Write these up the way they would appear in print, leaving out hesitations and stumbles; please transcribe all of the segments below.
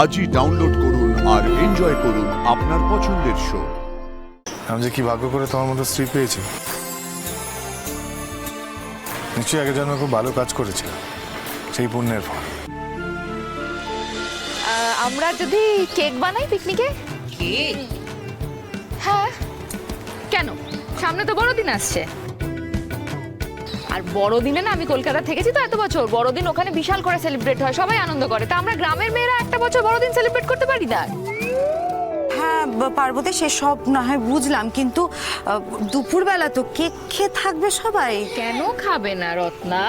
আজই ডাউনলোড করুন আর এনজয় করুন আপনার পছন্দের শো। আমি যে কি ভাগ্য করে তোমার মতো স্ত্রী পেয়েছি। নিশ্চয়ই আগে জন্য খুব ভালো কাজ করেছে, সেই পুণ্যের ফল। আমরা যদি কেক বানাই পিকনিকে? কেক? হ্যাঁ, কেন? সামনে তো বড়দিন আসছে। আর বড়দিনে না, আমি কলকাতা থেকেছি তো এত বছর, বড়দিন ওখানে বিশাল করে সেলিব্রেট হয়, সবাই আনন্দ করে। তা আমরা গ্রামের মেয়েরা একটা বছর বড়দিন সেলিব্রেট করতে পারি না? হ্যাঁ পার্বতী, সেসব না হয় বুঝলাম, কিন্তু দুপুরবেলা তো কেক খেয়ে থাকবে সবাই। কেন খাবে না রত্না?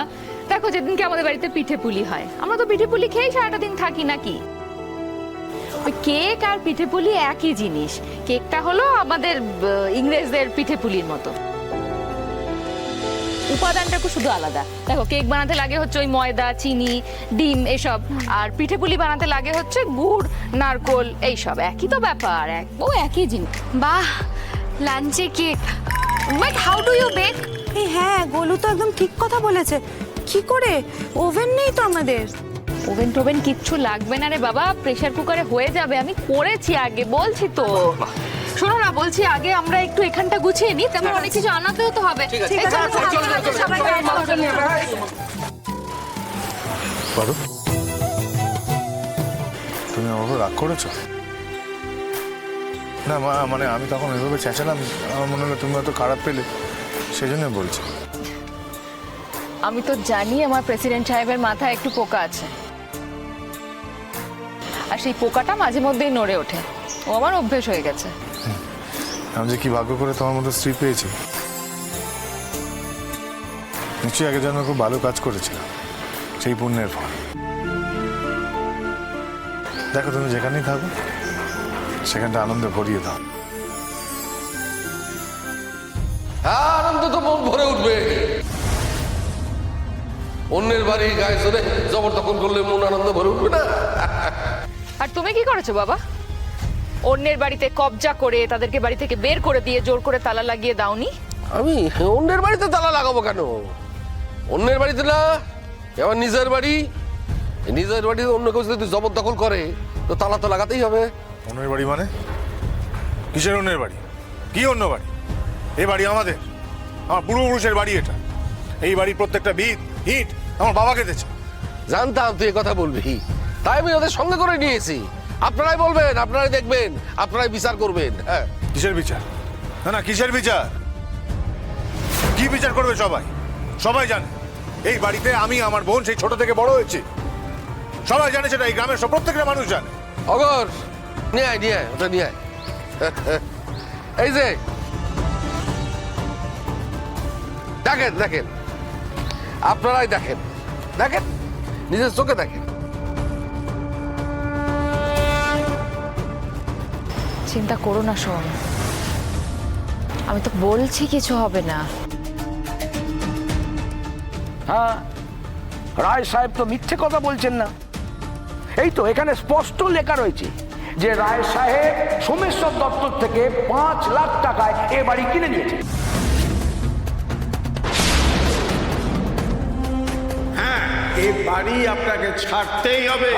দেখো, যেদিনকে আমাদের বাড়িতে পিঠে পুলি হয়, আমরা তো পিঠে পুলি খেয়েই সারাটা দিন থাকি নাকি? ওই কেক আর পিঠে পুলি একই জিনিস। কেকটা হলো আমাদের ইংরেজদের পিঠে পুলির মতো, উপাদানটা শুধু আলাদা। দেখো, কেক বানাতে লাগে হচ্ছে ওই ময়দা, চিনি, ডিম এসব, আর পিঠে পুলি বানাতে লাগে হচ্ছে গুড়, নারকোল, এইসব। একই তো ব্যাপার, একই জিনিস। বাহ, লাঞ্চে cake. But how do you bake? এই হ্যাঁ, গোলু তো একদম ঠিক কথা বলেছে। কি করে? ওভেন নেই তো আমাদের। ওভেন টোভেন কিচ্ছু লাগবে না রে বাবা, প্রেসার কুকারে হয়ে যাবে। আমি করেছি আগে, বলছি তো। শোনো না, বলছি আগে আমরা একটু এখানটা গুছিয়ে নিই, তেমন অনেক কিছু আনাতেও তো হবে। বলো, তুমি আমার উপর রাগ করেছো? না মানে আমি তখন এভাবে চেঁচালাম, আমার মনে হলো তুমি হয়তো খারাপ পেলে, সেই জন্য বলছি। আমি তো জানি আমার প্রেসিডেন্ট সাহেবের মাথায় একটু পোকা আছে, আর সেই পোকাটা মাঝে মধ্যেই নড়ে ওঠে। ও আমার অভ্যেস হয়ে গেছে। আমি যে কি ভাগ্য করে তোমার মতো স্ত্রী পেয়েছি। নিশ্চয়ই আগে জন্য খুব ভালো কাজ করেছে, সেই পুণ্যের ফল। দেখো, তুমি যেখানেই থাকো সেখানটা আনন্দে ভরিয়ে দাও। হ্যাঁ, আনন্দ তো মন ভরে উঠবে। অন্যের বাড়ি গায়ে চলে জবরদখল করলে মন আনন্দ ভরে উঠবে না? আর তুমি কি করেছো বাবা? অন্যের বাড়িতে কবজা করে তাদেরকে বাড়ি থেকে বের করে দিয়ে জোর করে তালা লাগিয়ে দাওনি? আমি অন্যের বাড়িতে তালা লাগাবো কেন? অন্যের বাড়িতে না, এবার নিজের বাড়ি। নিজের বাড়িতে অন্য কেউ যদি জবরদখল করে তো তালা তো লাগাতেই হবে। অন্যের বাড়ি মানে? কিসের অন্যের বাড়ি? কি অন্য বাড়ি? এই বাড়ি আমাদের, আমার পূর্বপুরুষের বাড়ি এটা। এই বাড়ির প্রত্যেকটা ভিত ইট আমার বাবা কেটেছে। জানতাম তুই কথা বলবি, তাই আমি ওদের সঙ্গে করে নিয়েছি। আপনারাই বলবেন, আপনারাই দেখবেন, আপনারাই বিচার করবেন। হ্যাঁ, কিসের বিচার? না কিসের বিচার? কি বিচার করবে? সবাই জানে এই বাড়িতে আমি, আমার বোন সেই ছোট থেকে বড় হয়েছে। সবাই জানে সেটা, এই গ্রামের সব প্রত্যেকটা মানুষ জানে। অগর নিয়ে আয়, ওটা নিয়ে আয়। এই যে দেখেন, আপনারাই দেখেন, নিজের চোখে দেখেন। চিন্তা করো না শোন, আমি তো বলছি কিছু হবে না। হ্যাঁ, রায় সাহেব তো মিথ্যে কথা বলছেন না। এই তো এখানে স্পষ্ট লেখা রয়েছে যে রায় সাহেব সোমেশ্বর দপ্তর থেকে 5 লাখ টাকায় এ বাড়ি কিনে নিয়েছে। হ্যাঁ, এই বাড়ি আপনাকে ছাড়তেই হবে।